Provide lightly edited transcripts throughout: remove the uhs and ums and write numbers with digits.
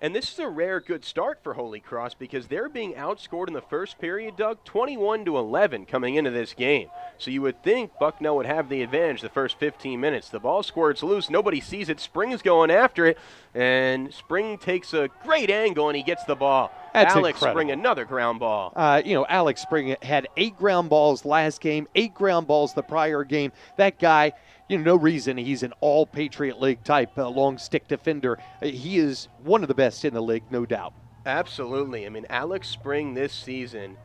And this is a rare good start for Holy Cross because they're being outscored in the first period, Doug, 21-11 coming into this game. So you would think Bucknell would have the advantage the first 15 minutes. The ball squirts loose. Nobody sees it. Spring's going after it. And Spring takes a great angle, and he gets the ball. That's Alex incredible. Spring, another ground ball. Alex Spring had 8 ground balls last game, 8 ground balls the prior game. That guy, no reason he's an all Patriot League type long stick defender. He is one of the best in the league, no doubt. Absolutely. I mean, Alex Spring this season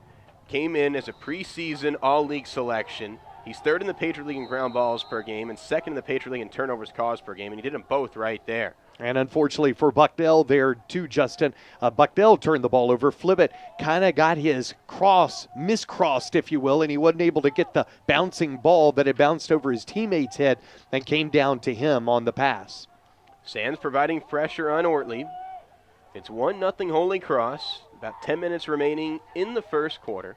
came in as a preseason all-league selection. He's third in the Patriot League in ground balls per game and second in the Patriot League in turnovers caused per game, and he did them both right there. And unfortunately for Bucknell there too, Justin, Bucknell turned the ball over. Flibbit kind of got his miscrossed, if you will, and he wasn't able to get the bouncing ball that had bounced over his teammate's head and came down to him on the pass. Sands providing pressure on Ortlieb. It's 1-0 Holy Cross. About 10 minutes remaining in the first quarter.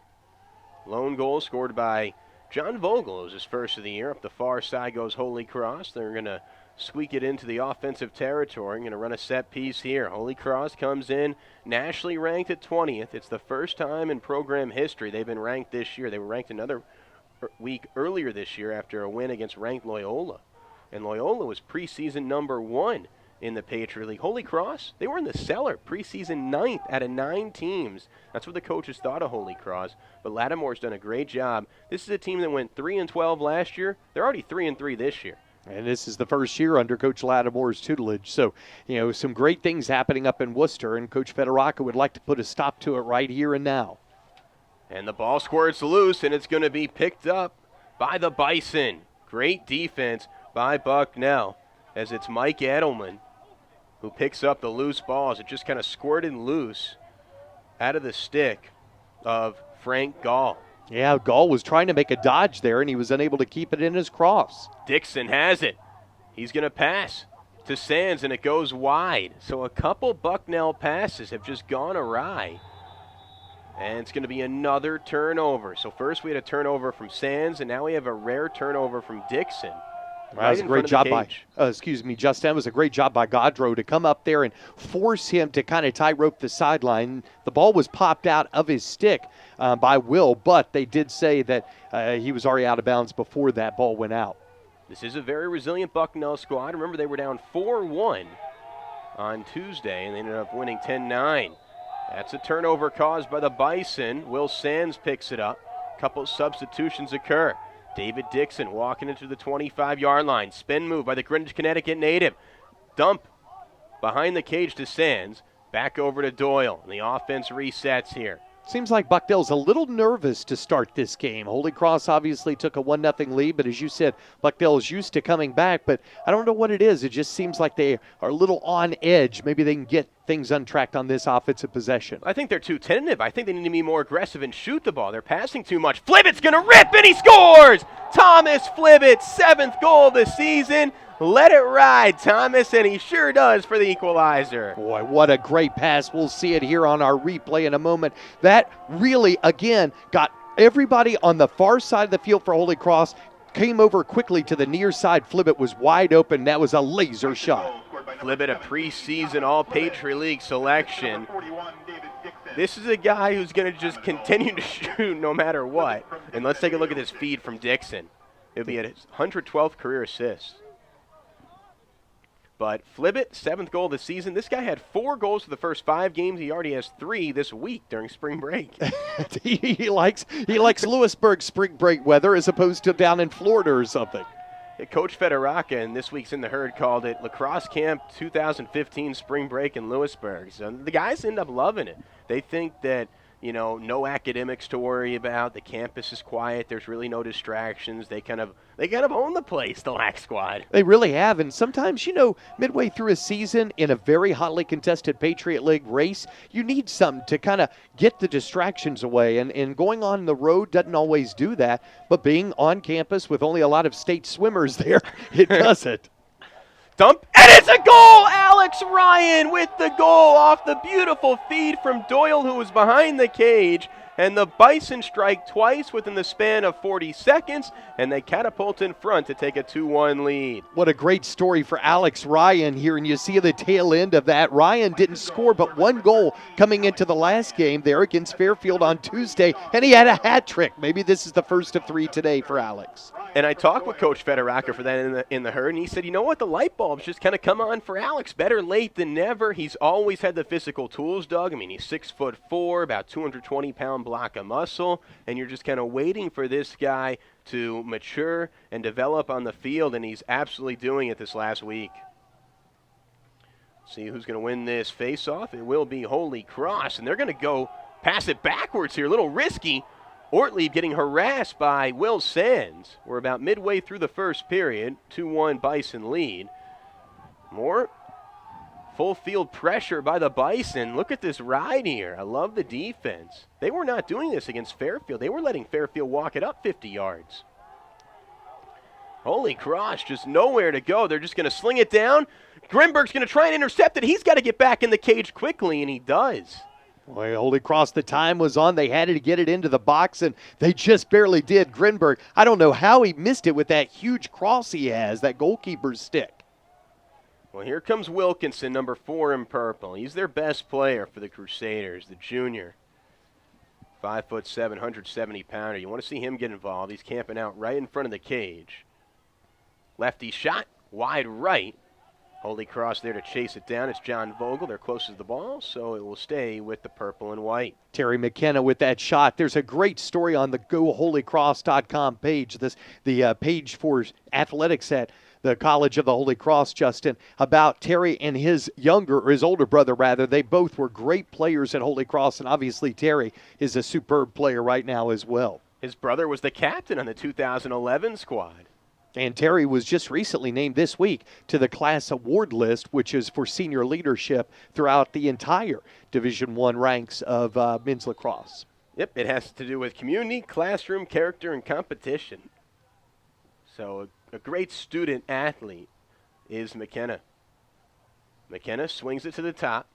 Lone goal scored by John Vogel. It was his first of the year. Up the far side goes Holy Cross. They're going to squeak it into the offensive territory. Going to run a set piece here. Holy Cross comes in nationally ranked at 20th. It's the first time in program history they've been ranked this year. They were ranked another week earlier this year after a win against ranked Loyola. And Loyola was preseason number 1 in the Patriot League. Holy Cross, they were in the cellar, preseason 9th out of 9 teams. That's what the coaches thought of Holy Cross. But Lattimore's done a great job. This is a team that went 3-12 last year. They're already 3-3 this year. And this is the first year under Coach Lattimore's tutelage. So, some great things happening up in Worcester, and Coach Federaca would like to put a stop to it right here and now. And the ball squirts loose, and it's going to be picked up by the Bison. Great defense by Bucknell, as it's Mike Edelman who picks up the loose balls. It just kind of squirted loose out of the stick of Frank Gall. Yeah, Gall was trying to make a dodge there, and he was unable to keep it in his cross. Dixon has it. He's going to pass to Sands, and it goes wide. So a couple Bucknell passes have just gone awry. And it's going to be another turnover. So first we had a turnover from Sands, and now we have a rare turnover from Dixon. That was a great job Justin. That was a great job by Gaudreau to come up there and force him to kind of tightrope the sideline. The ball was popped out of his stick by Will, but they did say that he was already out of bounds before that ball went out. This is a very resilient Bucknell squad. Remember, they were down 4-1 on Tuesday, and they ended up winning 10-9. That's a turnover caused by the Bison. Will Sands picks it up. A couple substitutions occur. David Dixon walking into the 25-yard line. Spin move by the Greenwich, Connecticut native. Dump behind the cage to Sands. Back over to Doyle. And the offense resets here. Seems like Bucknell's a little nervous to start this game. Holy Cross obviously took a 1-0 lead, but as you said, Bucknell's used to coming back, but I don't know what it is. It just seems like they are a little on edge. Maybe they can get things untracked on this offensive possession. I think they're too tentative. I think they need to be more aggressive and shoot the ball. They're passing too much. Flibbett's going to rip, and he scores! Thomas Flibbett, 7th goal of the season. Let it ride, Thomas, and he sure does for the equalizer. Boy, what a great pass. We'll see it here on our replay in a moment. That really, again, got everybody on the far side of the field for Holy Cross, came over quickly to the near side. Flibbett was wide open. That was a laser shot. Flibbett, a preseason All-Patriot League selection. This is a guy who's going to just continue to shoot no matter what. And let's take a look at this feed from Dixon. It'll be at his 112th career assist. But Flibbett, 7th goal of the season. This guy had 4 goals for the first 5 games. He already has 3 this week during spring break. he likes Lewisburg spring break weather as opposed to down in Florida or something. Coach Federaca in this week's In the Herd called it Lacrosse Camp 2015 Spring Break in Lewisburg. So the guys end up loving it. They think that, no academics to worry about. The campus is quiet. There's really no distractions. They kind of own the place, the LAC squad. They really have. And sometimes, midway through a season in a very hotly contested Patriot League race, you need something to kind of get the distractions away. And going on the road doesn't always do that. But being on campus with only a lot of state swimmers there, it does it. Dump, and it's a goal! Alex Ryan with the goal off the beautiful feed from Doyle, who was behind the cage. and the Bison strike twice within the span of 40 seconds, and they catapult in front to take a 2-1 lead. What a great story for Alex Ryan here, and you see the tail end of that. Ryan didn't score but one goal coming into the last game there against Fairfield on Tuesday, and he had a hat trick. Maybe this is the first of 3 today for Alex. And I talked with Coach Federacker for that in the herd, and he said, you know what, the light bulbs just kind of come on for Alex. Better late than never. He's always had the physical tools, Doug. I mean, he's 6'4", about 220-pound block of muscle, and you're just kind of waiting for this guy to mature and develop on the field, and he's absolutely doing it this last week. See who's going to win this face-off. It will be Holy Cross, and they're going to go pass it backwards here, a little risky. Ortlieb getting harassed by Will Sands. We're about midway through the first period, 2-1 Bison lead. More full field pressure by the Bison. Look at this ride here. I love the defense. They were not doing this against Fairfield. They were letting Fairfield walk it up 50 yards. Holy Cross, just nowhere to go. They're just going to sling it down. Grimberg's going to try and intercept it. He's got to get back in the cage quickly, and he does. Boy, Holy Cross, the time was on. They had to get it into the box, and they just barely did. Grinberg, I don't know how he missed it with that huge cross he has, that goalkeeper's stick. Well, here comes Wilkinson, number 4 in purple. He's their best player for the Crusaders, the junior. 5'7", 170-pounder. You want to see him get involved. He's camping out right in front of the cage. Lefty shot, wide right. Holy Cross there to chase it down. It's John Vogel. They're closest to the ball, so it will stay with the purple and white. Terry McKenna with that shot. There's a great story on the GoHolyCross.com page, the page for athletics at the College of the Holy Cross, Justin, about Terry and his older brother, rather. They both were great players at Holy Cross, and obviously Terry is a superb player right now as well. His brother was the captain on the 2011 squad. And Terry was just recently named this week to the class award list, which is for senior leadership throughout the entire Division I ranks of men's lacrosse. Yep, it has to do with community, classroom, character, and competition. So a great student athlete is McKenna. McKenna swings it to the top,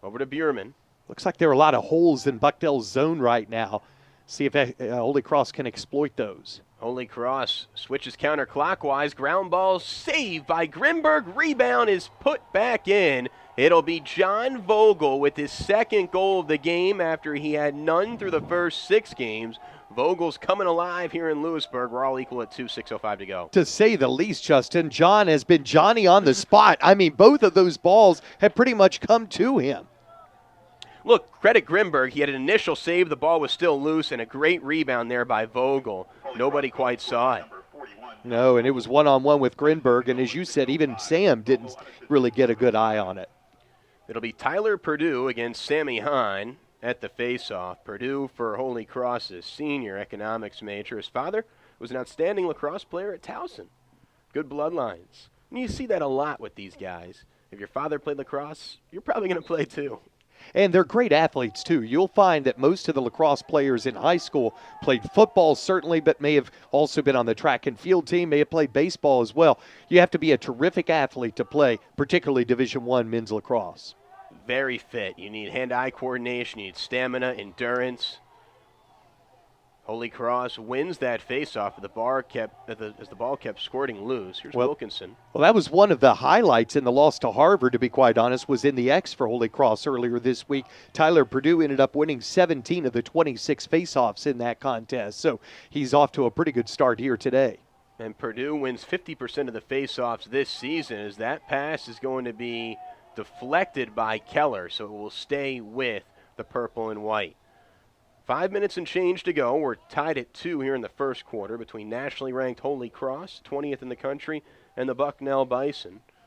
over to Bierman. Looks like there are a lot of holes in Bucknell's zone right now. See if Holy Cross can exploit those. Holy Cross switches counterclockwise. Ground ball saved by Grimberg. Rebound is put back in. It'll be John Vogel with his second goal of the game after he had none through the first 6 games. Vogel's coming alive here in Lewisburg. We're all equal at 2, 6:05 to go. To say the least, Justin, John has been Johnny on the spot. I mean, both of those balls have pretty much come to him. Look, credit Grimberg. He had an initial save. The ball was still loose, and a great rebound there by Vogel. Nobody quite saw it. No, and it was one-on-one with Grimberg, and as you said, even Sam didn't really get a good eye on it. It'll be Tyler Purdue against Sammy Hine at the face-off. Purdue for Holy Cross's senior economics major. His father was an outstanding lacrosse player at Towson. Good bloodlines. And you see that a lot with these guys. If your father played lacrosse, you're probably going to play too. And they're great athletes, too. You'll find that most of the lacrosse players in high school played football, certainly, but may have also been on the track and field team, may have played baseball as well. You have to be a terrific athlete to play, particularly Division I men's lacrosse. Very fit. You need hand-eye coordination. You need stamina, endurance. Holy Cross wins that face-off as the ball kept squirting loose. Here's Wilkinson. Well, that was one of the highlights in the loss to Harvard, to be quite honest, was in the X for Holy Cross earlier this week. Tyler Purdue ended up winning 17 of the 26 face-offs in that contest, so he's off to a pretty good start here today. And Purdue wins 50% of the face-offs this season, as that pass is going to be deflected by Keller, so it will stay with the purple and white. 5 minutes and change to go. We're tied at 2 here in the first quarter between nationally ranked Holy Cross, 20th in the country, and the Bucknell Bison.